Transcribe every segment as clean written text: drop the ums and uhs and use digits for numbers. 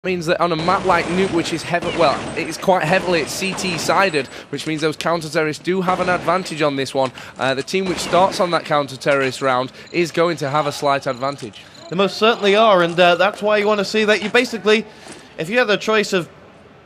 Means that on a map like Nuke, which is it's quite heavily CT-sided, which means those counter-terrorists do have an advantage on this one. The team which starts on that counter-terrorist round is going to have a slight advantage. They most certainly are, and that's why you want to see that you basically, if you have the choice of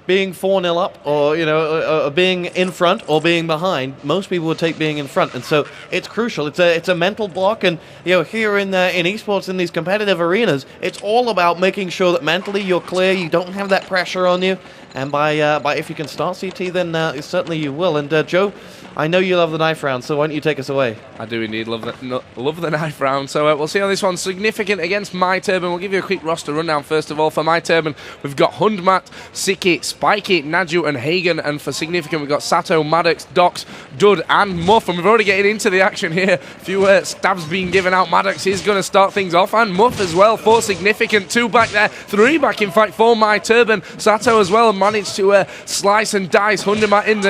being 4-0 up, or being in front or being behind, most people would take being in front, and so it's crucial. It's a mental block, and here in esports, in these competitive arenas, it's all about making sure that mentally you're clear, you don't have that pressure on you, and by if you can start CT, then certainly you will. And Joe, I know you love the knife round, so why don't you take us away? I do indeed love the knife round. So we'll see how this one's significant against myturban. We'll give you a quick roster rundown first of all. For myturban, we've got Hundmat, Siki, Spiky, Naju, and Hagen. And for significant, we've got Sato, Maddox, Dox, Dud, and Muff. And we've already getting into the action here. A few stabs being given out. Maddox is going to start things off, and Muff as well for significant. 2 back there, 3 back in fact for myturban. Sato as well managed to slice and dice Hundmat in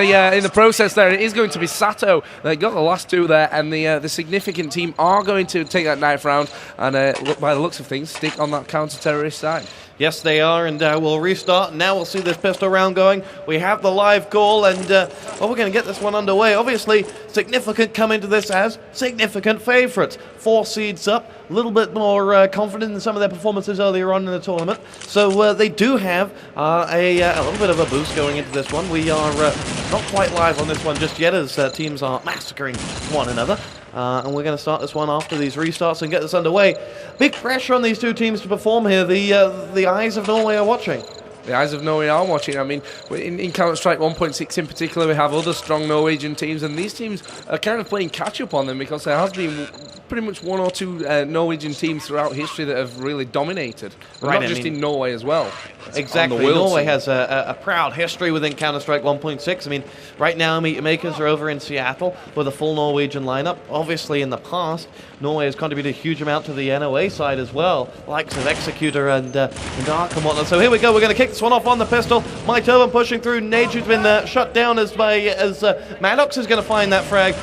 the process there. It is going to be Sato. They got the last 2 there, and the significant team are going to take that knife round and look, by the looks of things, stick on that counter-terrorist side. Yes, they are, and we'll restart. Now we'll see this pistol round going. We have the live call, and we're going to get this one underway. Obviously, significant come into this as significant favourites. 4 seeds up, a little bit more confident in some of their performances earlier on in the tournament. So they do have a little bit of a boost going into this one. We are not quite live on this one just yet, as teams are massacring one another. And we're going to start this one after these restarts and get this underway. Big pressure on these 2 teams to perform here. The eyes of Norway are watching. The eyes of Norway are watching. I mean, in Counter-Strike 1.6 in particular, we have other strong Norwegian teams, and these teams are kind of playing catch-up on them because there has been pretty much 1 or 2 Norwegian teams throughout history that have really dominated. Right, not just in Norway as well. Exactly. Norway has a proud history within Counter-Strike 1.6. I mean, right now, Meat Makers are over in Seattle with a full Norwegian lineup. Obviously, in the past, Norway has contributed a huge amount to the NOA side as well, likes of Executor and Ark and whatnot. So here we go. We're going to kick this one off on the pistol. myturban pushing through. Naju's been shut down as Maddox is going to find that frag.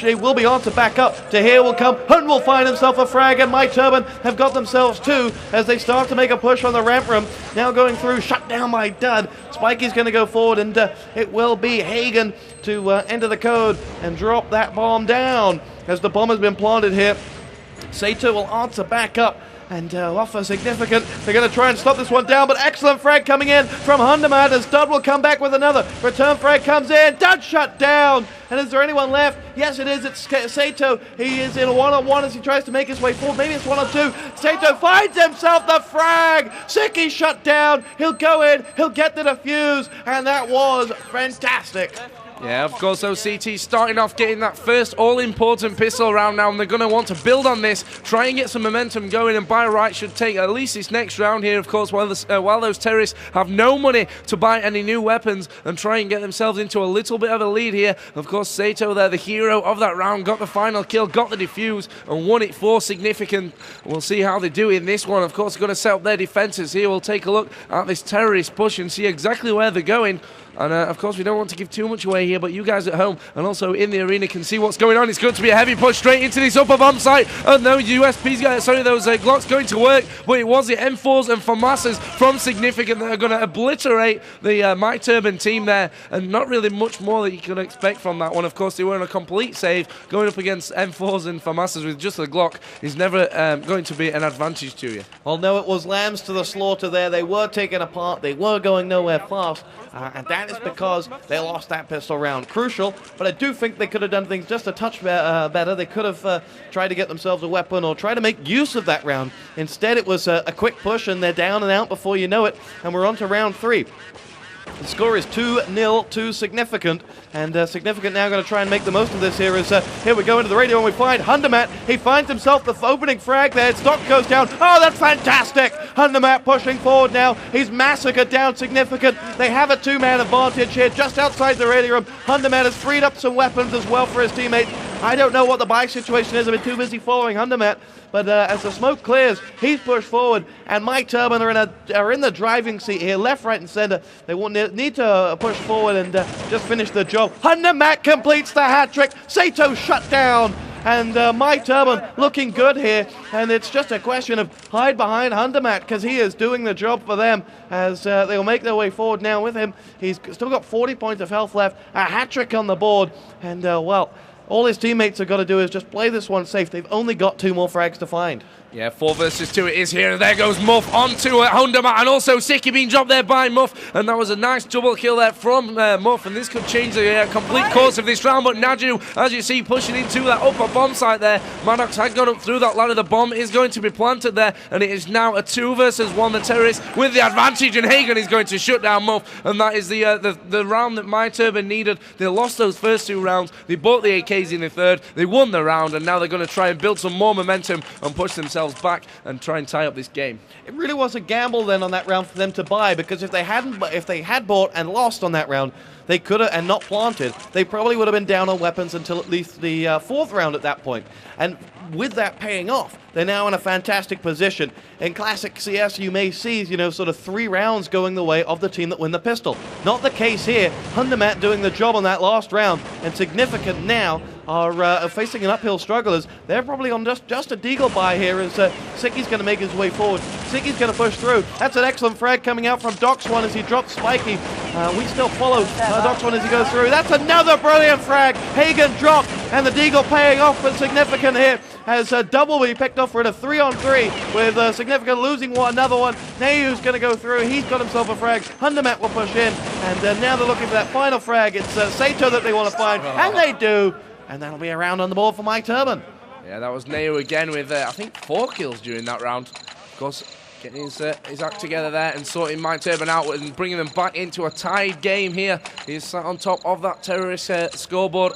They will be on to back up. To here will come. Hun will find himself a frag, and myturban have got themselves 2 as they start to make a push on the ramp room. Now going through, shut down by Dud. Spikey's going to go forward, and it will be Hagen to enter the code and drop that bomb down. As the bomb has been planted here, Sato will answer back up and offer significant. They're going to try and stop this one down, but excellent frag coming in from Hundamad as Dud will come back with another. Return frag comes in. Dud shut down. And is there anyone left? Yes, it is. It's Sato. He is in a one-on-one as he tries to make his way forward. Maybe it's 1-on-2. Sato finds himself the frag. Siki shut down. He'll go in. He'll get the defuse. And that was fantastic. Yeah, of course, those CT starting off getting that first all-important pistol round now, and they're going to want to build on this, try and get some momentum going, and by right should take at least this next round here, of course, while those terrorists have no money to buy any new weapons and try and get themselves into a little bit of a lead here. Of course, Sato there, the hero of that round, got the final kill, got the defuse, and won it for significant. We'll see how they do in this one. Of course, going to set up their defenses here. We'll take a look at this terrorist push and see exactly where they're going. And of course, we don't want to give too much away here, but you guys at home and also in the arena can see what's going on. It's going to be a heavy push straight into this upper bomb site. And those USPs, those Glocks going to work, but it was the M4s and FAMASs from significant that are going to obliterate the myturban team there, and not really much more that you can expect from that one. Of course, they were in a complete save. Going up against M4s and FAMASs with just the Glock is never going to be an advantage to you. Well, no, it was lambs to the slaughter there. They were taken apart. They were going nowhere fast. And that is because they lost that pistol round. Crucial, but I do think they could have done things just a touch better. They could have tried to get themselves a weapon or try to make use of that round. Instead, it was a quick push, and they're down and out before you know it. And we're on to round 3. The score is 2-0 to Significant, and Significant now going to try and make the most of this here. Here we go into the radio, and we find Hundermat. He finds himself the opening frag there. Stock goes down. Oh, that's fantastic! Hundermat pushing forward now. He's massacred down Significant. They have a 2-man advantage here just outside the radio room. Hundermat has freed up some weapons as well for his teammates. I don't know what the bike situation is. I've been too busy following Hundermat. But as the smoke clears, he's pushed forward, and myturban are in the driving seat here, left, right, and center. They will need to push forward and just finish the job. Hundermat completes the hat trick. Sato shut down, and myturban looking good here, and it's just a question of hide behind Hundermat, because he is doing the job for them as they'll make their way forward now with him. He's still got 40 points of health left, a hat-trick on the board, and well, all his teammates have got to do is just play this one safe. They've only got 2 more frags to find. Yeah, 4 versus 2 it is here, and there goes Muff onto Hundermat, and also Siki being dropped there by Muff, and that was a nice double kill there from Muff, and this could change the complete course of this round, but Naju, as you see, pushing into that upper bomb site there. Maddox had gone up through that ladder. The bomb is going to be planted there, and it is now a 2 versus 1, the terrorists with the advantage, and Hagen is going to shut down Muff, and that is the round that myturban needed. They lost those first 2 rounds, they bought the AKs in the third, they won the round, and now they're going to try and build some more momentum and push themselves back and try and tie up this game. It really was a gamble then on that round for them to buy, because if they had bought and lost on that round, they could have, and not planted, they probably would have been down on weapons until at least the 4th round at that point. And with that paying off, they're now in a fantastic position. In classic CS, you may see, sort of 3 rounds going the way of the team that win the pistol. Not the case here. Hundermat doing the job on that last round, and Significant now are facing an uphill struggle as they're probably on just a deagle buy here as Siki's going to make his way forward. Siki's going to push through. That's an excellent frag coming out from Dox1 as he drops Spiky. We still follow Dox1 as he goes through. That's another brilliant frag. Hagen dropped, and the deagle paying off for Significant here as Doubleby picked off for a 3-on-3 with Significant losing another one. Nayu's going to go through. He's got himself a frag. Hundermat will push in, and now they're looking for that final frag. It's Sato that they want to find, and they do. And that'll be a round on the board for myturban. Yeah, that was Nayu again with, I think, 4 kills during that round. Of course, getting his act together there and sorting myturban out and bringing them back into a tied game here. He's sat on top of that terrorist scoreboard.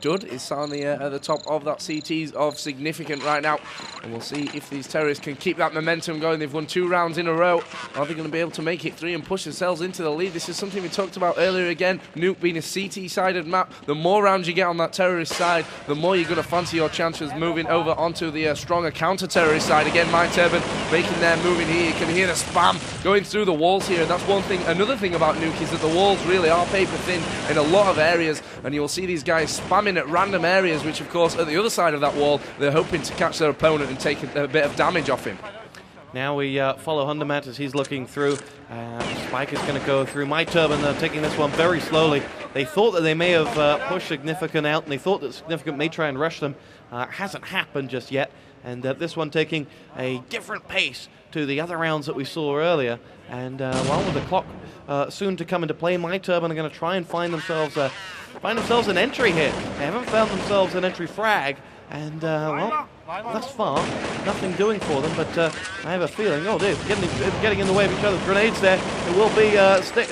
Dud is sat on the at the top of that CTs of Significant right now, and we'll see if these terrorists can keep that momentum going. They've won 2 rounds in a row. Are they going to be able to make it 3 and push themselves into the lead? This is something we talked about earlier again. Nuke being a CT-sided map, the more rounds you get on that terrorist side, the more you're going to fancy your chances moving over onto the stronger counter-terrorist side. Again, myturban making their move in here. You can hear the spam going through the walls here, and that's one thing. Another thing about Nuke is that the walls really are paper thin in a lot of areas, and you'll see these guys spamming at random areas, which of course at the other side of that wall they're hoping to catch their opponent and take a bit of damage off him. Now we follow Hundermat as he's looking through. Spike is going to go through. myturban taking this one very slowly. They thought that they may have pushed Significant out, and they thought that Significant may try and rush them. Hasn't happened just yet, and this one taking a different pace to the other rounds that we saw earlier. And while with the clock soon to come into play, myturban are going to try and find themselves an entry here. They haven't found themselves an entry frag, and well, thus far, nothing doing for them, but I have a feeling, oh dear, getting in the way of each other's grenades there. It will be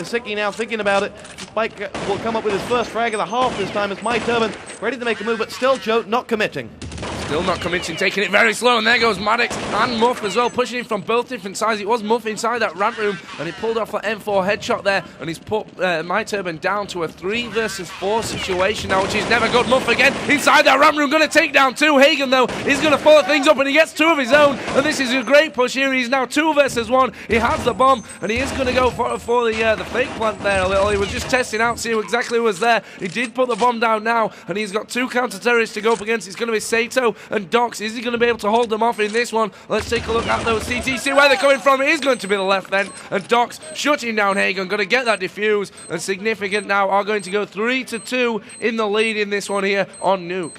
Siki now thinking about it. Spike will come up with his first frag of the half this time as myturban ready to make a move, but still Joe not committing. Still not committing, taking it very slow, and there goes Maddox and Muff as well, pushing in from both different sides. It was Muff inside that ramp room, and he pulled off an M4 headshot there, and he's put myturban down to a 3 versus 4 situation now, which is never good. Muff again inside that ramp room, going to take down 2. Hagen, though, is going to follow things up, and he gets 2 of his own, and this is a great push here. He's now 2 versus 1. He has the bomb, and he is going to go for the fake plant there a little. He was just testing out, see who exactly was there. He did put the bomb down now, and he's got 2 counter-terrorists to go up against. It's going to be Sato and Dox. Is he going to be able to hold them off in this one? Let's take a look at those CTs, see where they're coming from. It is going to be the left then, and Dox shutting down Hagen, going to get that defuse, and Significant now are going to go 3-2 in the lead in this one here on Nuke.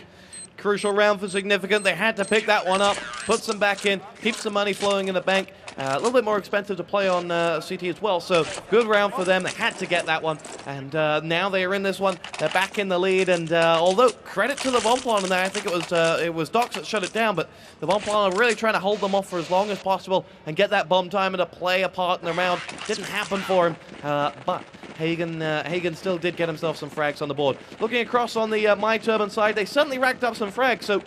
Crucial round for Significant. They had to pick that one up, put some back in, keep some money flowing in the bank. A little bit more expensive to play on CT as well, so good round for them. They had to get that one, and now they are in this one. They're back in the lead, and although credit to the bomb planner there, I think it was Dox that shut it down, but the bomb planner really trying to hold them off for as long as possible and get that bomb timer to play a part in the round. Didn't happen for him, but Hagen still did get himself some frags on the board. Looking across on the myturban side, they certainly racked up some frags, so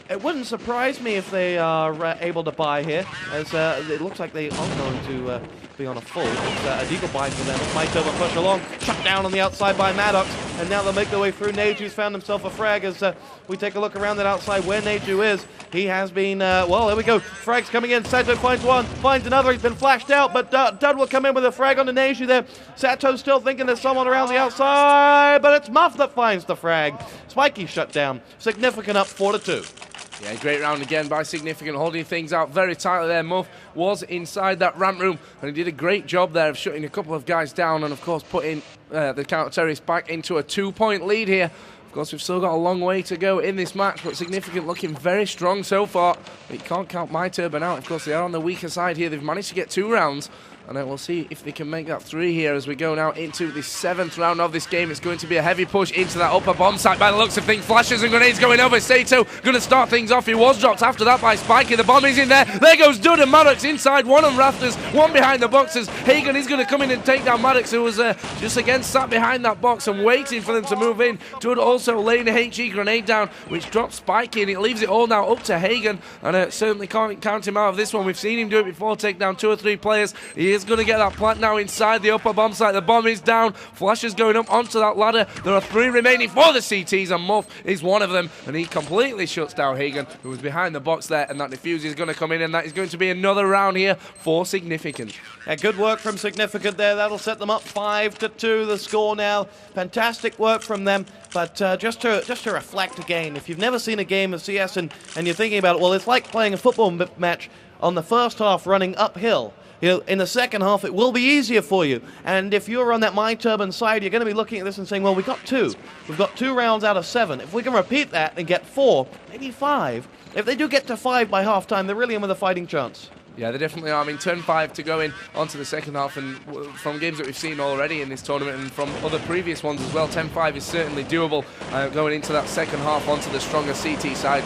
it wouldn't surprise me if they are able to buy here, as it looks like they are going to be on a full. It's a deagle bind for them. myturban push along, shut down on the outside by Maddox, and now they'll make their way through. Neju's found himself a frag as we take a look around that outside where Neju is. He has been, well, there we go. Frags coming in. Sato finds one, finds another. He's been flashed out, but Dud will come in with a frag on the Neju there. Sato's still thinking there's someone around the outside, but it's Muff that finds the frag. Spiky shut down. Significant up 4-2. Yeah, great round again by Significant, holding things out very tightly there. Muff was inside that ramp room, and he did a great job there of shutting a couple of guys down and, of course, putting the counter-terrorists back into a 2-point lead here. Of course, we've still got a long way to go in this match, but Significant looking very strong so far. But you can't count myturban out. Of course, they are on the weaker side here. They've managed to get 2 rounds. And then we'll see if they can make that 3 here as we go now into the 7th round of this game. It's going to be a heavy push into that upper bomb site by the looks of things. Flashes and grenades going over. Sato going to start things off. He was dropped after that by Spiky. The bomb is in there. There goes Dud and Maddox inside. One on rafters, one behind the boxes. Hagen is going to come in and take down Maddox, who was just again sat behind that box and waiting for them to move in. Dud also laying a HE grenade down, which drops Spiky, and it leaves it all now up to Hagen. And certainly can't count him out of this one. We've seen him do it before, take down 2 or 3 players. He is going to get that plant now inside the upper bomb site. The bomb is down. Flash is going up onto that ladder. There are 3 remaining for the CTs, and Muff is one of them. And he completely shuts down Hagen, who was behind the box there. And that defuse is going to come in, and that is going to be another round here for Significant. Yeah, good work from Significant there. That'll set them up 5-2, the score now. Fantastic work from them. But just to reflect again, if you've never seen a game of CS and you're thinking about it, well, it's like playing a football match on the first half running uphill. You know, in the second half, it will be easier for you. And if you're on that myturban side, you're going to be looking at this and saying, well, we've got 2. We've got 2 rounds out of 7. If we can repeat that and get 4, maybe 5, if they do get to 5 by halftime, they're really in with a fighting chance. Yeah, they definitely are. I mean, turn 5 to go in onto the second half, and from games that we've seen already in this tournament and from other previous ones as well, 10-5 is certainly doable going into that second half onto the stronger CT side.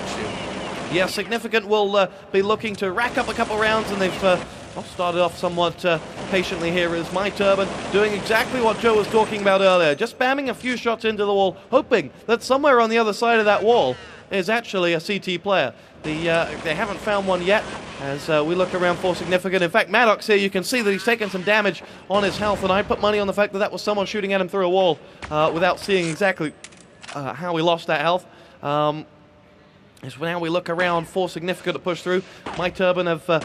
Yeah, Significant will be looking to rack up a couple rounds, and they've started off somewhat patiently here as myturban doing exactly what Joe was talking about earlier, just spamming a few shots into the wall, hoping that somewhere on the other side of that wall is actually a CT player. They haven't found one yet as we look around for Significant. In fact, Maddox here, you can see that he's taken some damage on his health, and I put money on the fact that that was someone shooting at him through a wall without seeing exactly how he lost that health. As now we look around for Significant to push through. myturban have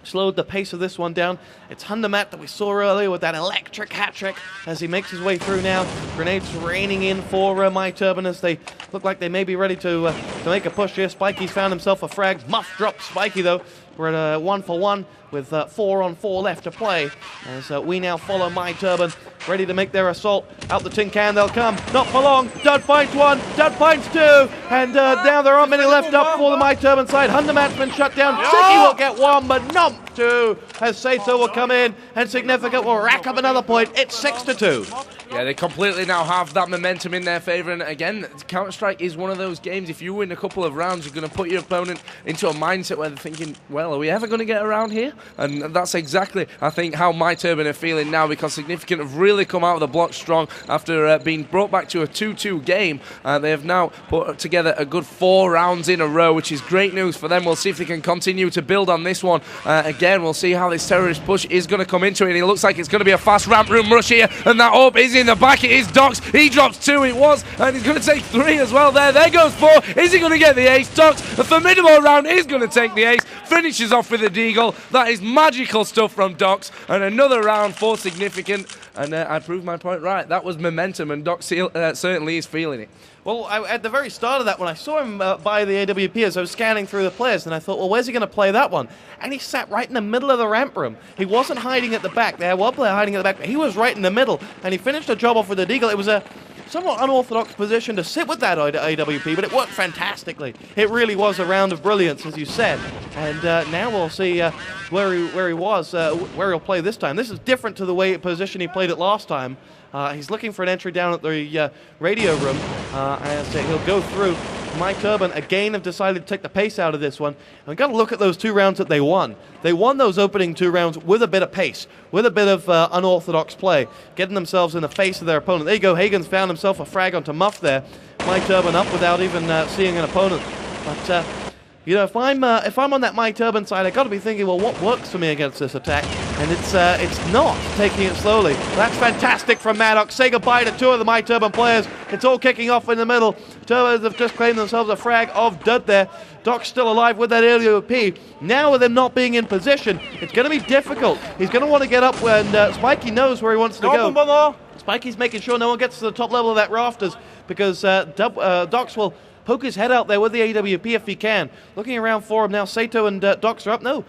slowed the pace of this one down. It's Hundermat that we saw earlier with that electric hat-trick as he makes his way through now. Grenades raining in for myturban as they look like they may be ready to make a push here. Spiky's found himself a frag. Muff drops Spiky though. We're at 1-for-1 with 4-on-4 left to play as we now follow myturban, ready to make their assault. Out the tin can they'll come, not for long. Dud finds 1, Dud finds 2, and now there aren't many left up for the myturban side. Hundermat's been shut down. Siki will get 1, but not 2 as Sato will come in, and Significant will rack up another point. It's 6-2. Yeah, they completely now have that momentum in their favour, and again, Counter-Strike is one of those games, if you win a couple of rounds, you're going to put your opponent into a mindset where they're thinking, well, are we ever going to get around here? And that's exactly, I think, how myturban are feeling now, because Significant have really come out of the block strong after being brought back to a 2-2 game. They have now put together a good 4 rounds in a row, which is great news for them. We'll see if they can continue to build on this one. Again, we'll see how this terrorist push is going to come into it, and it looks like it's going to be a fast ramp room rush here, and that AWP is in the back. It is Dox. He drops 2, it was, and he's going to take 3 as well there. There goes 4. Is he going to get the ace? Dox, a formidable round, is going to take the ace. Finishes off with a deagle. That is magical stuff from Dox, and another round for Significant. And I proved my point right. That was momentum, and Dox certainly is feeling it. Well, at the very start of that, when I saw him by the AWP as I was scanning through the players, and I thought, well, where's he going to play that one? And he sat right in the middle of the ramp room. He wasn't hiding at the back. There was one player hiding at the back, but he was right in the middle, and he finished the job off with a deagle. It was a somewhat unorthodox position to sit with that AWP, but it worked fantastically. It really was a round of brilliance, as you said. And now we'll see where he was, where he'll play this time. This is different to the way position he played it last time. He's looking for an entry down at the radio room as he'll go through. myturban again have decided to take the pace out of this one. And we've got to look at those 2 rounds that they won. They won those opening 2 rounds with a bit of pace, with a bit of unorthodox play, getting themselves in the face of their opponent. There you go, Hagen's found himself a frag onto Muff there. myturban up without even seeing an opponent. But You know, if I'm on that myturban side, I got to be thinking, well, what works for me against this attack? And it's not taking it slowly. That's fantastic from Maddox. Say goodbye to 2 of the myturban players. It's all kicking off in the middle. Turbos have just claimed themselves a frag of dud there. Doc's still alive with that early OP. Now with him not being in position, it's going to be difficult. He's going to want to get up when Spiky knows where he wants to go. Spiky's making sure no one gets to the top level of that rafters because Docs will poke his head out there with the AWP if he can. Looking around for him now, Sato and Docs are up. No,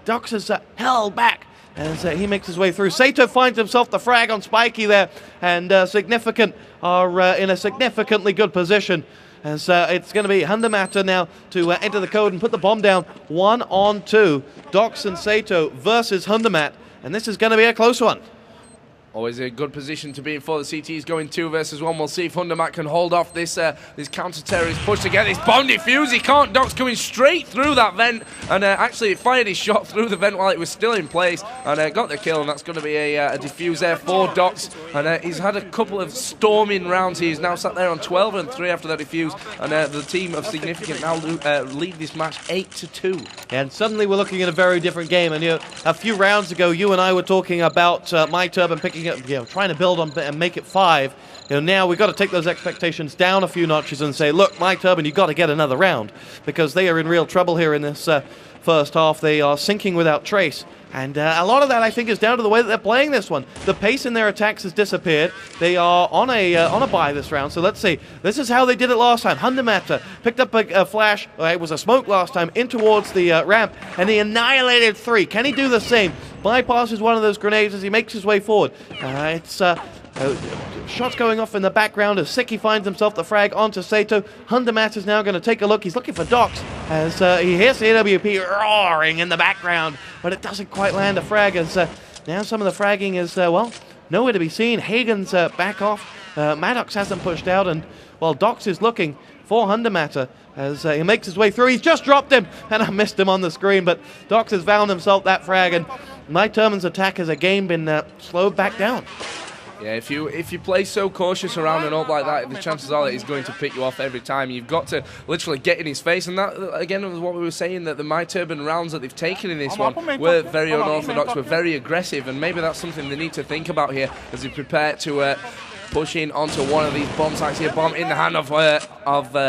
Docs is held back as he makes his way through. Sato finds himself the frag on Spiky there, and Significant are in a significantly good position. As it's going to be Hundamata now to enter the code and put the bomb down. 1-on-2. Docs and Sato versus Hundamat, and this is going to be a close one. Always a good position to be in for the CTs going 2 versus 1. We'll see if Hundamat can hold off this counter-terrorist push to get this bomb defuse. He can't. Doc's coming straight through that vent, and actually fired his shot through the vent while it was still in place, and got the kill, and that's going to be a defuse there for Docs. And he's had a couple of storming rounds. He's now sat there on 12-3 after that defuse, and the team of Significant now lead this match 8-2. And suddenly we're looking at a very different game. And a few rounds ago, you and I were talking about myturban picking up, trying to build on and make it 5. Now we've got to take those expectations down a few notches and say, look, myturban, you've got to get another round because they are in real trouble here in this first half. They are sinking without trace. And a lot of that, I think, is down to the way that they're playing this one. The pace in their attacks has disappeared. They are on a bye this round. So let's see. This is how they did it last time. Hundamata picked up a flash. It was a smoke last time in towards the ramp, and he annihilated 3. Can he do the same? Bypasses one of those grenades as he makes his way forward. Shots going off in the background as Siki finds himself the frag onto Sato. Hundamat is now going to take a look. He's looking for Docs as he hears the AWP roaring in the background, but it doesn't quite land a frag as now some of the fragging is, nowhere to be seen. Hagen's back off. Maddox hasn't pushed out, and, well, Docs is looking for Hundamata as he makes his way through. He's just dropped him, and I missed him on the screen, but Docs has found himself that frag, and myturban's attack has again been slowed back down. Yeah, if you play so cautious around an ult like that, the chances are that he's going to pick you off every time. You've got to literally get in his face, and that, again, was what we were saying, that the myturban rounds that they've taken in this one were very unorthodox, were very aggressive, and maybe that's something they need to think about here as they prepare to push in onto one of these bomb sites here. Bomb in the hand of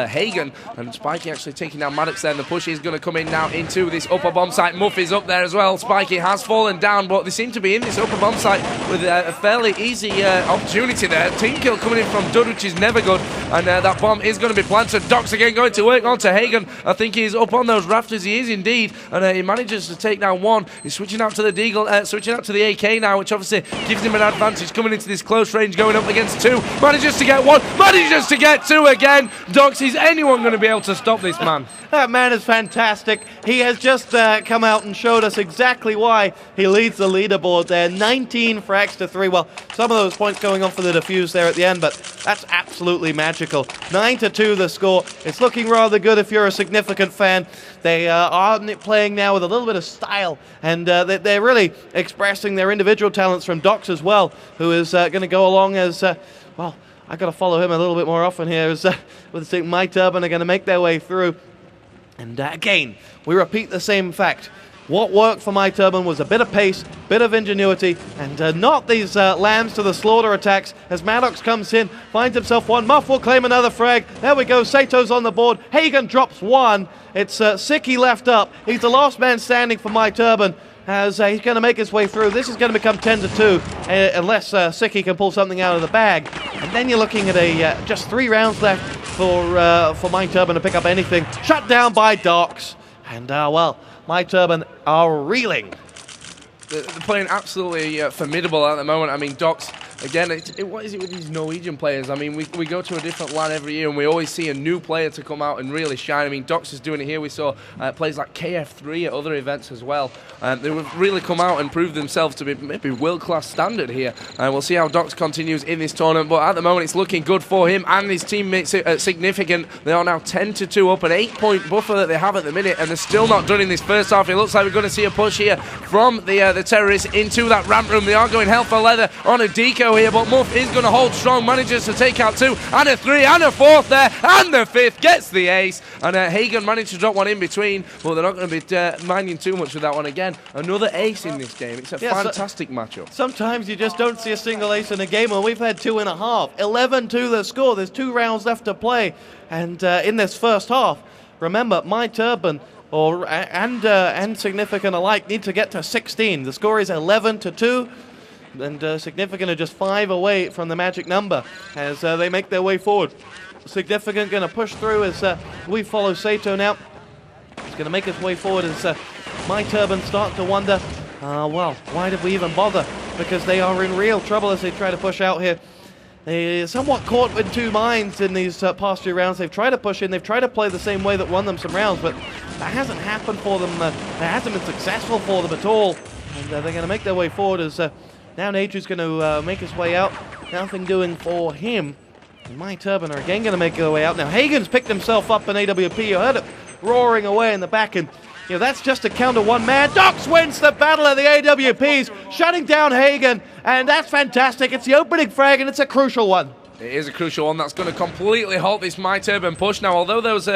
Hagen, and Spiky actually taking down Maddox there, and the push is going to come in now into this upper bomb site. Muff is up there as well. Spiky has fallen down, but they seem to be in this upper bomb site with a fairly easy opportunity there. Team kill coming in from Dud, which is never good, and that bomb is going to be planted. Docs again going to work onto Hagen. I think he's up on those rafters. He is indeed, and he manages to take down 1. He's switching out to the Deagle, switching out to the AK now, which obviously gives him an advantage coming into this close range, going up against 2. Manages to get 1, manages to get 2 again. Docs, is anyone going to be able to stop this man? That man is fantastic. He has just come out and showed us exactly why he leads the leaderboard there. 19 frags to 3. Well, some of those points going on for the defuse there at the end, but that's absolutely magical. 9-2 the score. It's looking rather good if you're a Significant fan. They are playing now with a little bit of style, and they're really expressing their individual talents from Docs as well, who is going to go along as, well, I got to follow him a little bit more often here as with myturban are going to make their way through. And again, we repeat the same fact. What worked for myturban was a bit of pace, bit of ingenuity, and not these lambs to the slaughter attacks. As Maddox comes in, finds himself 1. Muff will claim another frag. There we go. Sato's on the board. Hagen drops 1. It's Siki left up. He's the last man standing for myturban, as he's going to make his way through. This is going to become 10-2 unless Siki can pull something out of the bag. And then you're looking at just 3 rounds left for myturban to pick up anything. Shut down by Docs. And, well, myturban are reeling. They're playing absolutely formidable at the moment. I mean, Docs, again, what is it with these Norwegian players? I mean, we go to a different LAN every year, and we always see a new player to come out and really shine. I mean, Docs is doing it here. We saw players like KF3 at other events as well. They would really come out and prove themselves to be maybe world-class standard here. We'll see how Docs continues in this tournament, but at the moment, it's looking good for him and his teammates. Significant. They are now 10-2 up, an 8-point buffer that they have at the minute, and they're still not done in this first half. It looks like we're going to see a push here from the terrorists into that ramp room. They are going hell for leather on a deco Saito here, but Muff is going to hold strong, manages to take out 2, and a 3, and a 4th there, and the 5th gets the ace, and Hagen managed to drop one in between, but they're not going to be minding too much with that one again. Another ace in this game. It's a fantastic matchup. Sometimes you just don't see a single ace in a game, and we've had 2.5. 11-2 the score. There's 2 rounds left to play, and in this first half, remember, myturban and Significant alike need to get to 16. The score is 11-2, and Significant are just 5 away from the magic number as they make their way forward. Significant going to push through as we follow Saito now. He's going to make his way forward as myturban start to wonder, well, why did we even bother? Because they are in real trouble as they try to push out here. They're somewhat caught in 2 minds in these past 2 rounds. They've tried to push in, they've tried to play the same way that won them some rounds, but that hasn't happened for them. That hasn't been successful for them at all. And they're going to make their way forward as now Naju's going to make his way out. Nothing doing for him. And myturban are again going to make their way out. Now Hagen's picked himself up in AWP. You heard it roaring away in the back, and you know, that's just to counter one man. Dox wins the battle of the AWPs, shutting down Hagen, and that's fantastic. It's the opening frag, and it's a crucial one. It is a crucial one that's going to completely halt this myturban push now, although those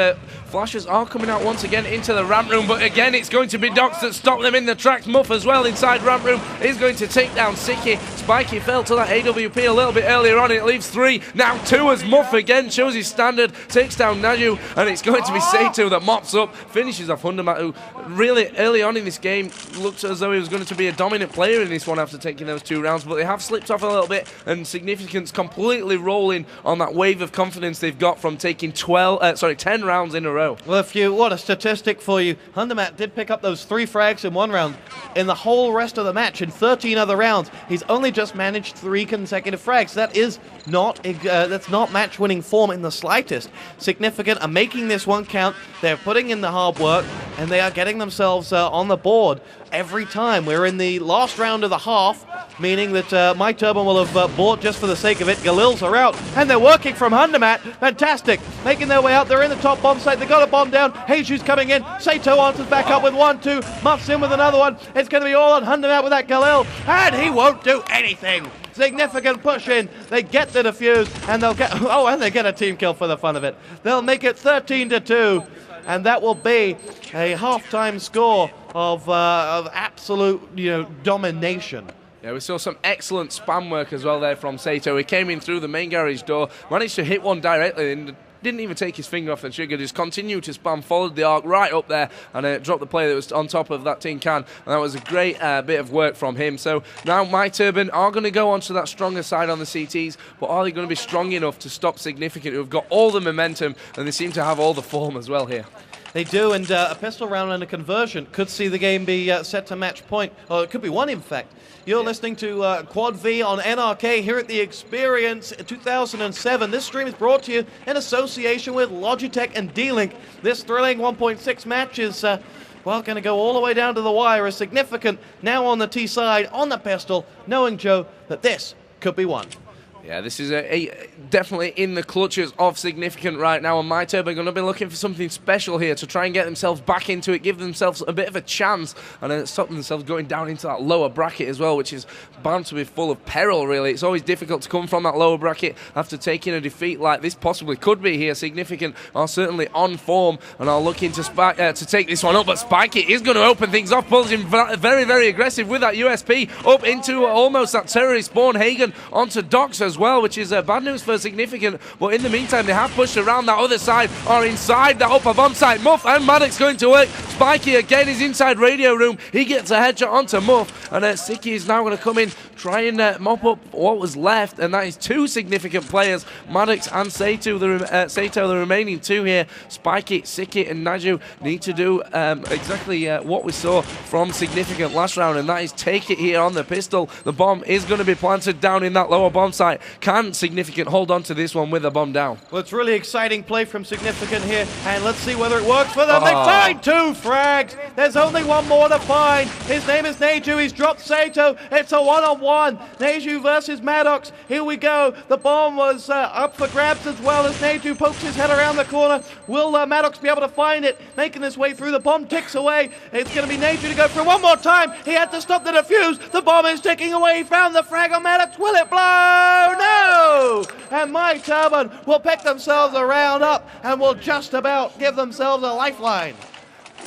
flashes are coming out once again into the ramp room, but again it's going to be Dox that stop them in the tracks. Muff as well inside ramp room is going to take down Siki. Spiky fell to that AWP a little bit earlier on. It leaves 3, now 2 as Muff again shows his standard, takes down Naju, and it's going to be Saito that mops up, finishes off Hundermat, who really early on in this game looked as though he was going to be a dominant player in this one after taking those 2 rounds, but they have slipped off a little bit, and Significance completely rolling on that wave of confidence they've got from taking 10 rounds in a row. Well, what a statistic for you. Hundermat did pick up those 3 frags in 1 round. In the whole rest of the match, in 13 other rounds, he's only just managed 3 consecutive frags. That is not that's not match-winning form in the slightest. Significant are making this one count. They're putting in the hard work, and they are getting themselves on the board every time. We're in the last round of the half, meaning that myturban will have bought just for the sake of it. Galils are out, and they're working from Hundermat. Fantastic. Making their way out. They're in the top bomb site. They got a bomb down. Heiju's coming in. Saito answers back up with 1-2. Muffs in with another one. It's going to be all on Hundermat with that Galil, and he won't do anything. Significant push in. They get the defuse, and they'll get and they get a team kill for the fun of it. They'll make it 13-2, and that will be a halftime score of absolute domination. Yeah, we saw some excellent spam work as well there from Saito. He came in through the main garage door, managed to hit one directly, and didn't even take his finger off the trigger, just continued to spam, followed the arc right up there, and dropped the player that was on top of that tin can, and that was a great bit of work from him. So now myturban are going to go onto that stronger side on the CTs, but are they going to be strong enough to stop Significant, who have got all the momentum, and they seem to have all the form as well here? They do, and a pistol round and a conversion could see the game be set to match point, or it could be 1 in fact. You're listening to Quad V on NRK here at the Experience 2007. This stream is brought to you in association with Logitech and D-Link. This thrilling 1.6 match is, well, going to go all the way down to the wire. As Significant now on the T side, on the pistol, knowing, Joe, that this could be 1. Yeah, this is definitely in the clutches of Significant right now, and myturban are going to be looking for something special here to try and get themselves back into it, give themselves a bit of a chance, and stop themselves going down into that lower bracket as well, which is bound to be full of peril, really. It's always difficult to come from that lower bracket after taking a defeat like this possibly could be here. Significant are certainly on form and are looking to take this one up, but Spiky is going to open things off, pulls him very, very aggressive with that USP up into almost that terrorist spawn. Hagen onto Dox as well, which is bad news for Significant, but in the meantime they have pushed around that other side, are inside that upper bomb site. Muff and Maddox going to work. Spiky again is inside radio room, he gets a headshot onto Muff, and Siki is now going to come in, try and mop up what was left, and that is 2 Significant players, Maddox and Saito, the remaining 2 here. Spiky, Siki and Naju need to do exactly what we saw from Significant last round, and that is take it here on the pistol. The bomb is going to be planted down in that lower bomb site, Can Significant hold on to this one with a bomb down? Well, it's really exciting play from Significant here, and let's see whether it works for them. They find 2 frags. There's only one more to find. His name is Neju. He's dropped Sato. It's a one-on-one. Neju versus Maddox. Here we go. The bomb was up for grabs as well as Neju pokes his head around the corner. Will Maddox be able to find it? Making his way through. The bomb ticks away. It's going to be Neju to go for one more time. He had to stop the defuse. The bomb is ticking away. He found the frag on Maddox. Will it blow? No! And myturban will pick themselves a round up and will just about give themselves a lifeline.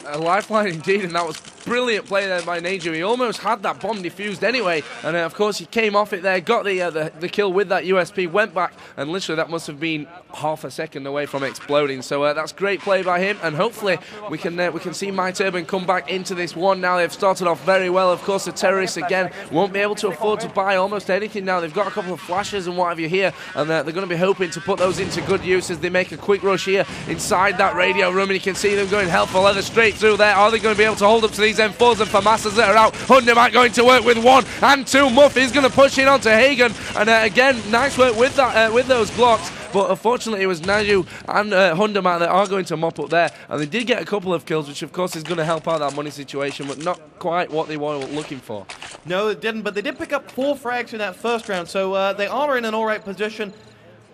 A lifeline indeed, and that was brilliant play there by Neju. He almost had that bomb defused anyway, and of course he came off it there, got the kill with that USP, went back, and literally that must have been half a second away from exploding. So that's great play by him, and hopefully we can see myturban come back into this one now. They've started off very well. Of course, the terrorists again won't be able to afford to buy almost anything now. They've got a couple of flashes and what have you here, and they're going to be hoping to put those into good use as they make a quick rush here inside that radio room, and you can see them going hell for leather straight through there. Are they going to be able to hold up to these M4s and FAMASas that are out? Hundermat going to work with 1 and 2. Muff is going to push in onto Hagen, and again, nice work with that with those blocks. But unfortunately, it was Neju and Hundermat that are going to mop up there, and they did get a couple of kills, which of course is going to help out that money situation, but not quite what they were looking for. No, it didn't, but they did pick up 4 frags in that first round, so they are in an alright position.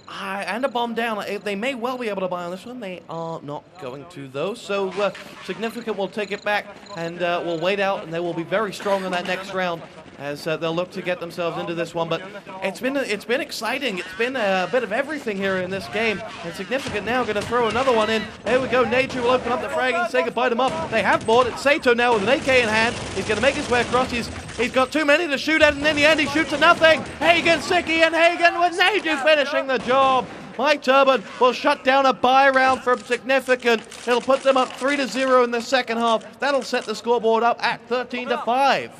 And a bomb down. They may well be able to buy on this one. They are not going to, though. So Significant will take it back and will wait out, and they will be very strong in that next round as they'll look to get themselves into this one. But it's been exciting. It's been a bit of everything here in this game. And Significant now going to throw another one in. There we go. Neju will open up the frag and say goodbye to Muff. They have bought it. Sato now with an AK in hand. He's going to make his way across. He's got too many to shoot at, and in the end he shoots at nothing. Hagen, Sicky, and Hagen with Neju finishing the job. myturban will shut down a buy round from Significant. It'll put them up 3-0 in the second half. That'll set the scoreboard up at 13-5.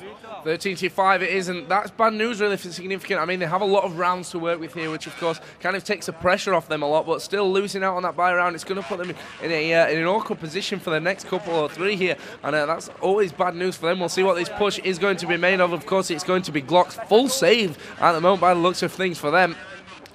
13-5 it is, and that's bad news really for Significant. I mean, they have a lot of rounds to work with here, which of course kind of takes the pressure off them a lot, but still losing out on that buy round, it's going to put them in an awkward position for the next couple or 3 here, and that's always bad news for them. We'll see what this push is going to be made of. Of course, it's going to be Glock's full save at the moment by the looks of things for them.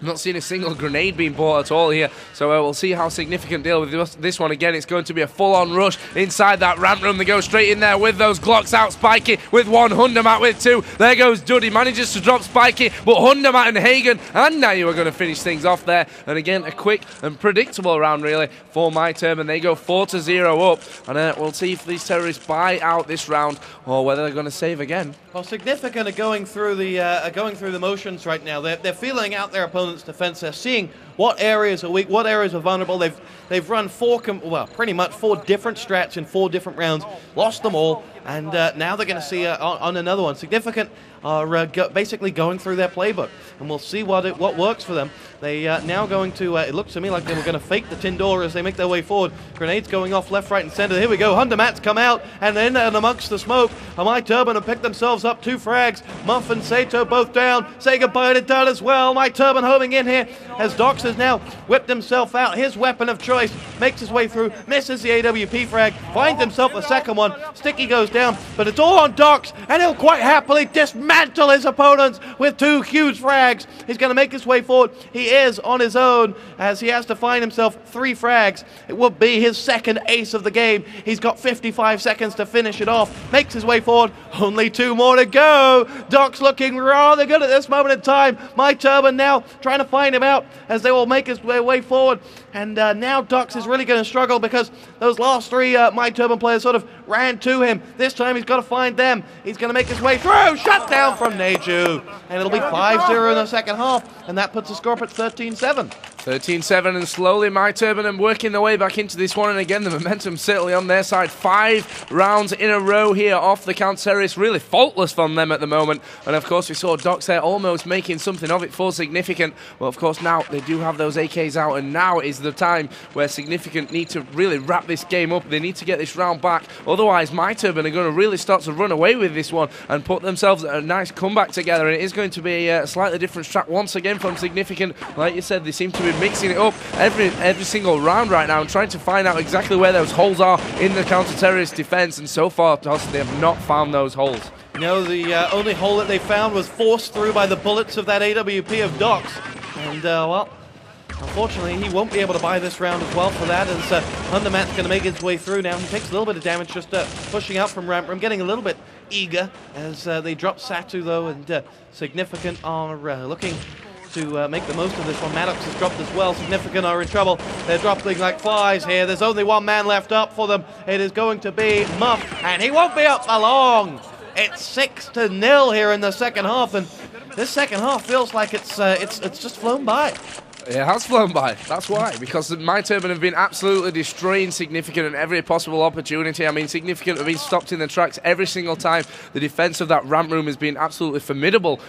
Not seen a single grenade being bought at all here, so we'll see how Significant deal with this one. Again, it's going to be a full-on rush inside that ramp room. They go straight in there with those Glocks out. Spiky with 1, Hundermat with 2. There goes Duddy, manages to drop Spiky, but Hundermat and Hagen and now you are going to finish things off there. And again, a quick and predictable round really for myturban. They go 4-0 up, and we'll see if these terrorists buy out this round or whether they're going to save again. Well, Significant are going through the motions right now. They're feeling out their opponent's defense. They're seeing what areas are weak, what areas are vulnerable. They've run pretty much 4 different strats in 4 different rounds, lost them all, and now they're going to see on another one. Significant are basically going through their playbook, and we'll see what works for them. They now going to, it looks to me like they were going to fake the tin door as they make their way forward. Grenades going off left, right, and center. Here we go. Hundermat's come out, and then amongst the smoke, myturban have picked themselves up 2 frags. Muff and Sato both down. Say goodbye to Dud as well. myturban homing in here as Dox has now whipped himself out. His weapon of choice makes his way through, misses the AWP frag, finds himself a second one. Sticky goes down, but it's all on Dox, and he'll quite happily dismantle his opponents with 2 huge frags. He's going to make his way forward. He is on his own as he has to find himself 3 frags. It will be his second ace of the game. He's got 55 seconds to finish it off. Makes his way forward. Only 2 more to go. Doc's looking rather good at this moment in time. myturban now trying to find him out as they will make his way forward. And now Dox is really going to struggle because those last 3 myturban players sort of ran to him. This time he's got to find them. He's going to make his way through. Shut down from Neju. And it'll be 5-0 in the second half. And that puts the score up at 13-7. 13-7, and slowly myturban and working their way back into this one, and again the momentum certainly on their side. 5 rounds in a row here off the counter-terrorists, really faultless from them at the moment. And of course we saw Dox there almost making something of it for Significant. Well, of course now they do have those AKs out, and now is the time where Significant need to really wrap this game up. They need to get this round back, otherwise myturban are going to really start to run away with this one and put themselves a nice comeback together. And it is going to be a slightly different strat once again from Significant. Like you said, they seem to be mixing it up every single round right now and trying to find out exactly where those holes are in the counter-terrorist defense, and so far they have not found those holes. You know, the only hole that they found was forced through by the bullets of that AWP of Docs. And, well, unfortunately, he won't be able to buy this round as well for that, as Undermat's going to make his way through now. He takes a little bit of damage just pushing out from ramp room, getting a little bit eager as they drop Satu, though, and Significant are looking to make the most of this one. Maddox has dropped as well. Significant are in trouble. They're dropping like flies here. There's only one man left up for them. It is going to be Muff, and he won't be up for long. It's 6-0 here in the second half, and this second half feels like it's just flown by. It has flown by, that's why, because myturban have been absolutely destroying Significant at every possible opportunity. I mean, Significant have been stopped in the tracks every single time. The defense of that ramp room has been absolutely formidable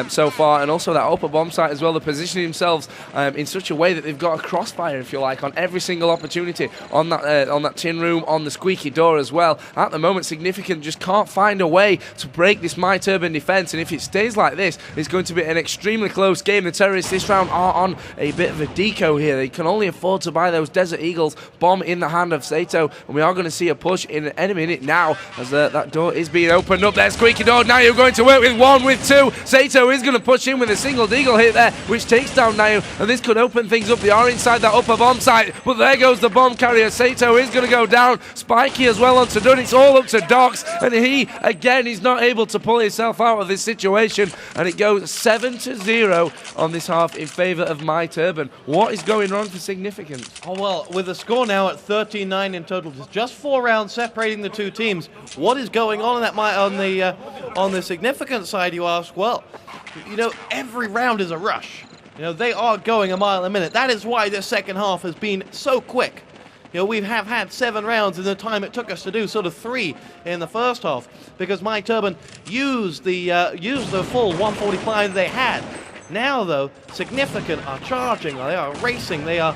so far, and also that upper bomb site as well. They're positioning themselves in such a way that they've got a crossfire, if you like, on every single opportunity, on that tin room, on the squeaky door as well. At the moment, Significant just can't find a way to break this myturban defense, and if it stays like this, it's going to be an extremely close game. The terrorists this round are on a bit of a deco here. They can only afford to buy those Desert Eagles. Bomb in the hand of Sato, and we are going to see a push in any minute now as that door is being opened up there. Squeaky door, now you're going to work with one, with two. Sato is going to push in with a single deagle hit there, which takes down Nayu, and this could open things up. They are inside that upper bomb site, but there goes the bomb carrier. Sato is going to go down. Spiky as well onto Dunn. It's all up to Docs, and he, again, is not able to pull himself out of this situation, and it goes 7-0 on this half in favor of myturban. What is going wrong for Significant? Oh, well, with the score now at 13-9 in total, there's just 4 rounds separating the two teams. What is going on in that on the Significant side, you ask? Well, you know, every round is a rush. You know, they are going a mile a minute. That is why this second half has been so quick. You know, we have had 7 rounds in the time it took us to do sort of 3 in the first half, because myturban used the full 145 they had. Now, though, Significant are charging. They are racing. They are,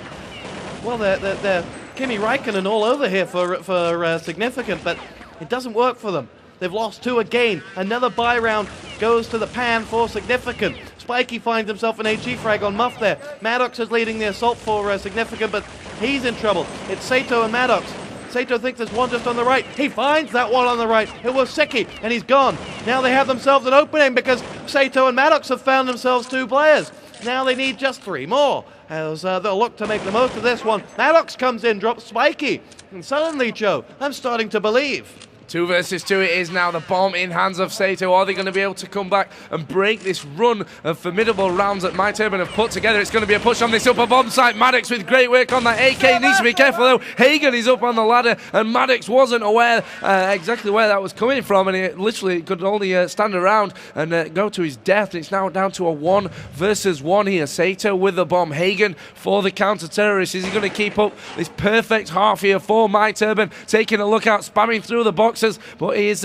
well, they're Kimi Räikkönen all over here for Significant, but it doesn't work for them. They've lost 2 again. Another buy round goes to the pan for Significant. Spiky finds himself an HE frag on Muff there. Maddox is leading the assault for Significant, but he's in trouble. It's Sato and Maddox. Sato thinks there's one just on the right. He finds that one on the right. It was Siki, and he's gone. Now they have themselves an opening because Sato and Maddox have found themselves 2 players. Now they need just 3 more, as they'll look to make the most of this one. Maddox comes in, drops Spiky, and suddenly, Joe, I'm starting to believe. 2 versus 2 it is now. The bomb in hands of Sato. Are they going to be able to come back and break this run of formidable rounds that myturban have put together? It's going to be a push on this upper bomb site. Maddox with great work on that AK. Needs to be careful though. Hagen is up on the ladder, and Maddox wasn't aware exactly where that was coming from, and it literally could only stand around and go to his death. It's now down to a 1 versus 1 here. Sato with the bomb. Hagen for the counter-terrorist. Is he going to keep up this perfect half here for myturban? Taking a look out, spamming through the boxes, but he is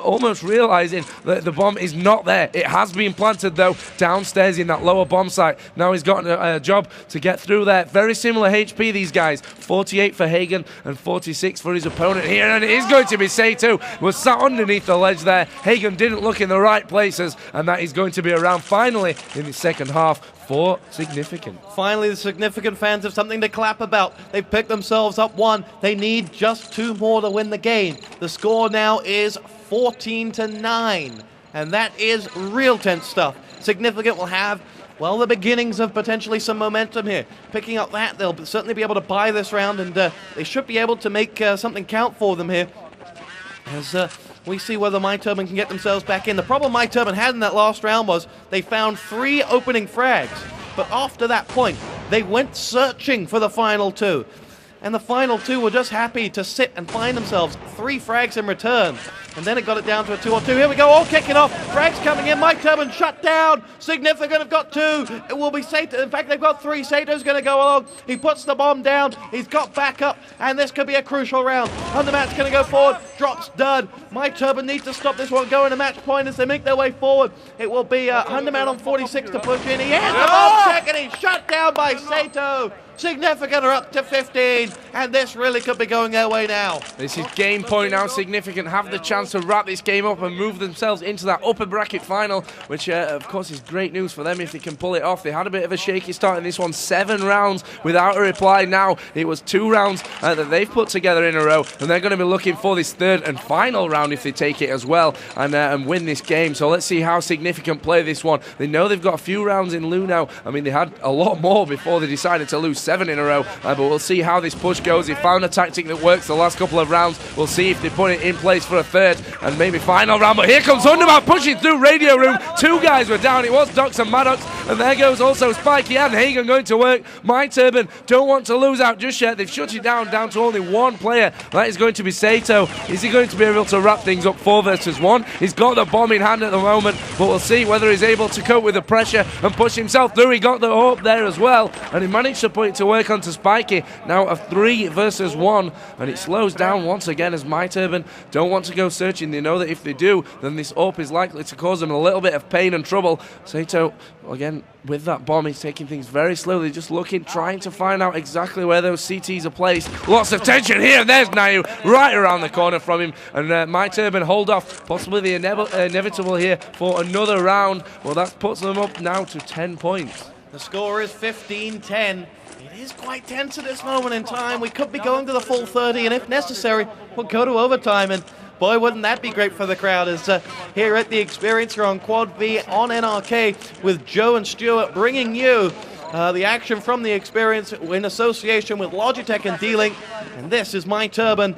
almost realizing that the bomb is not there. It has been planted though downstairs in that lower bomb site. Now he's got a job to get through there. Very similar HP, these guys. 48 for Hagen and 46 for his opponent here, and it is going to be Sato, who was sat underneath the ledge there. Hagen didn't look in the right places, and that is going to be around finally in the second half for Significant. Finally, the Significant fans have something to clap about. They've picked themselves up 1. They need just 2 more to win the game. The score now is 14-9, and that is real tense stuff. Significant will have, well, the beginnings of potentially some momentum here. Picking up that, they'll certainly be able to buy this round, and they should be able to make something count for them here, as we see whether myturban can get themselves back in. The problem myturban had in that last round was they found 3 opening frags, but after that point, they went searching for the final 2. And the final 2 were just happy to sit and find themselves 3 frags in return. And then it got it down to a 2-on-2. Here we go, all kicking off. Frags coming in. myturban shut down. Significant have got 2. It will be Sato. In fact, they've got 3. Sato's going to go along. He puts the bomb down. He's got back up. And this could be a crucial round. Undermat's going to go forward. Drops done. myturban needs to stop this one going to match point as they make their way forward. It will be Undermat on 46 to push in. He has the bomb check, and he's shut down by Sato. Significant are up to 15, and this really could be going their way now. now. This is game point now. Significant have the chance to wrap this game up and move themselves into that upper bracket final, which of course is great news for them if they can pull it off. They had a bit of a shaky start in this one, 7 rounds without a reply. Now it was 2 rounds that they've put together in a row, and they're going to be looking for this 3rd and final round if they take it as well and win this game. So let's see how Significant play this one. They know they've got a few rounds in lieu now. I mean, they had a lot more before they decided to lose 7 in a row, but we'll see how this push goes. They found a tactic that works the last couple of rounds. We'll see if they put it in place for a 3rd and maybe final round. But here comes Underman pushing through Radio Room. 2 guys were down. It was Dox and Maddox, and there goes also Spikey and Hagen going to work. myturban don't want to lose out just yet. They've shut it down to only 1 player. That is going to be Sato. Is he going to be able to wrap things up 4 versus 1? He's got the bomb in hand at the moment, but we'll see whether he's able to cope with the pressure and push himself through. He got the hope there as well, and he managed to put it to work onto Spikey. Now a 3 versus 1, and it slows down once again as myturban don't want to go searching. They know that if they do, then this AWP is likely to cause them a little bit of pain and trouble. Sato, again, with that bomb, he's taking things very slowly, just looking, trying to find out exactly where those CTs are placed. Lots of tension here, and there's Nayu right around the corner from him, and myturban hold off, possibly the inevitable here for another round. Well, that puts them up now to 10 points. The score is 15-10. It is quite tense at this moment in time. We could be going to the full 30, and if necessary, we'll go to overtime. And boy, wouldn't that be great for the crowd, as here at the Experience here on Quad B on NRK with Joe and Stuart bringing you the action from the Experience in association with Logitech and D-Link. And this is myturban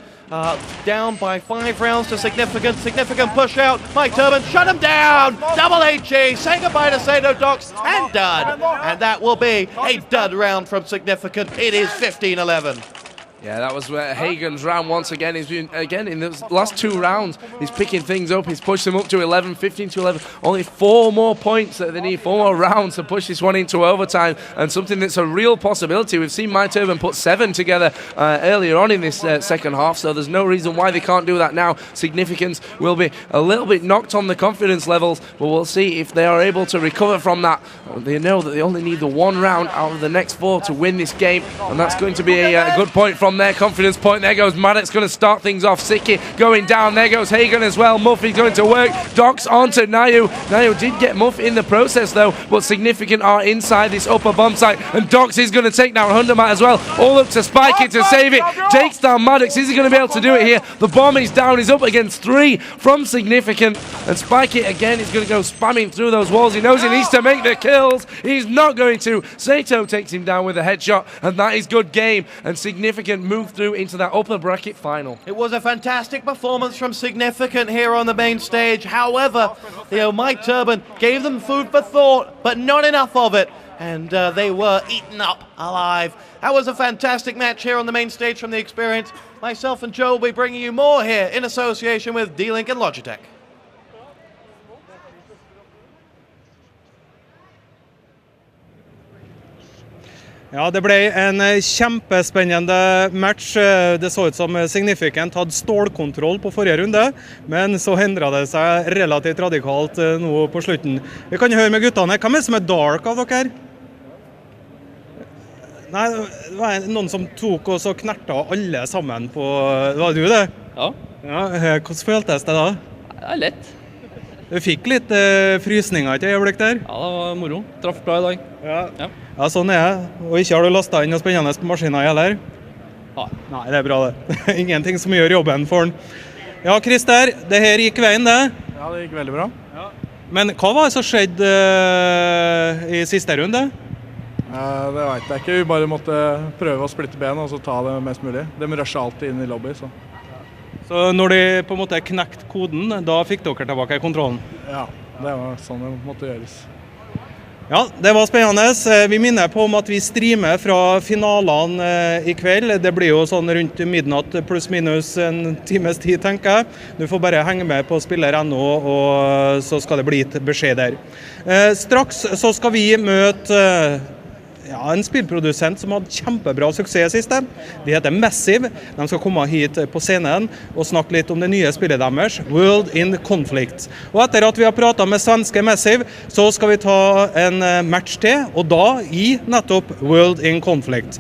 down by 5 rounds to Significant push out. myturban shut him down. Double HE, say goodbye to Sato, Dox, and dud. And that will be a dud round from Significant. It is 15-11. Yeah, that was Hagen's round once again. He's been, again, in the last 2 rounds, he's picking things up. He's pushed them up to 11, 15-11. Only 4 more points that they need, 4 more rounds to push this one into overtime, and something that's a real possibility. We've seen myturban put 7 together earlier on in this second half, so there's no reason why they can't do that now. Significance will be a little bit knocked on the confidence levels, but we'll see if they are able to recover from that. They know that they only need the 1 round out of the next 4 to win this game, and that's going to be a good point from their confidence point. There goes Maddox, going to start things off. Siki going down. There goes Hagen as well. Muffy's going to work. Dox onto Nayu. Nayu did get Muff in the process though, but Significant are inside this upper bomb site, and Dox is going to take down Hundermat as well. All up to Spikey to save it. Takes down Maddox. Is he going to be able to do it here? The bomb is down. He's up against 3 from Significant, and Spikey again is going to go spamming through those walls. He knows he needs to make the kills. He's not going to. Sato takes him down with a headshot, and that is good game, and Significant move through into that upper bracket final. It was a fantastic performance from Significant here on the main stage. However, myturban gave them food for thought, but not enough of it, and they were eaten up alive. That was a fantastic match here on the main stage from the Experience. Myself and Joe will be bringing you more here in association with D-Link and Logitech. Ja, det ble en kjempespennende match. Det så ut som Significant hadde stålkontroll på forrige runde, men så endret det seg relativt radikalt nå på slutten. Vi kan høre med guttene. Hvem er det som er dark av dere? Nei, det var noen som tok og så knerta alle sammen på... Var det du det? Ja. Ja, hvordan føltes det da? Det er lett. Du fikk litt frysninger i et øyeblikk der? Ja, det var moro. Traff bra i dag. Ja. Ja, sånn er det. Og ikke har du lastet inn noe spennende på maskinen heller? Nei, det er bra det. Ingenting som gjør jobben for den. Ja, Christer, det her gikk veien det? Ja, det gikk veldig bra. Ja. Men hva var det som skjedde i siste runde? Det vet jeg ikke. Vi bare måtte prøve å splitte ben og så ta det mest mulig. De rusher alltid inn i lobby, så. Så når de på en måte knekt koden, da fikk dere tilbake kontrollen? Ja, det var sånn det måtte gjøres. Ja, det var spennende. Vi minner på om at vi streamer fra finalene i kveld. Det blir jo sånn rundt midnatt pluss minus en times tid, tenker jeg. Du får bare henge med på spiller.no, og så skal det bli gitt beskjed der. Straks så skal vi møte en spillprodusent som hadde kjempebra suksess siste. De heter Massive. De skal komme hit på scenen og snakke litt om det nye spillet deres, World in Conflict. Og etter at vi har pratet med svenske Massive, så skal vi ta en match til, og da i nettopp World in Conflict.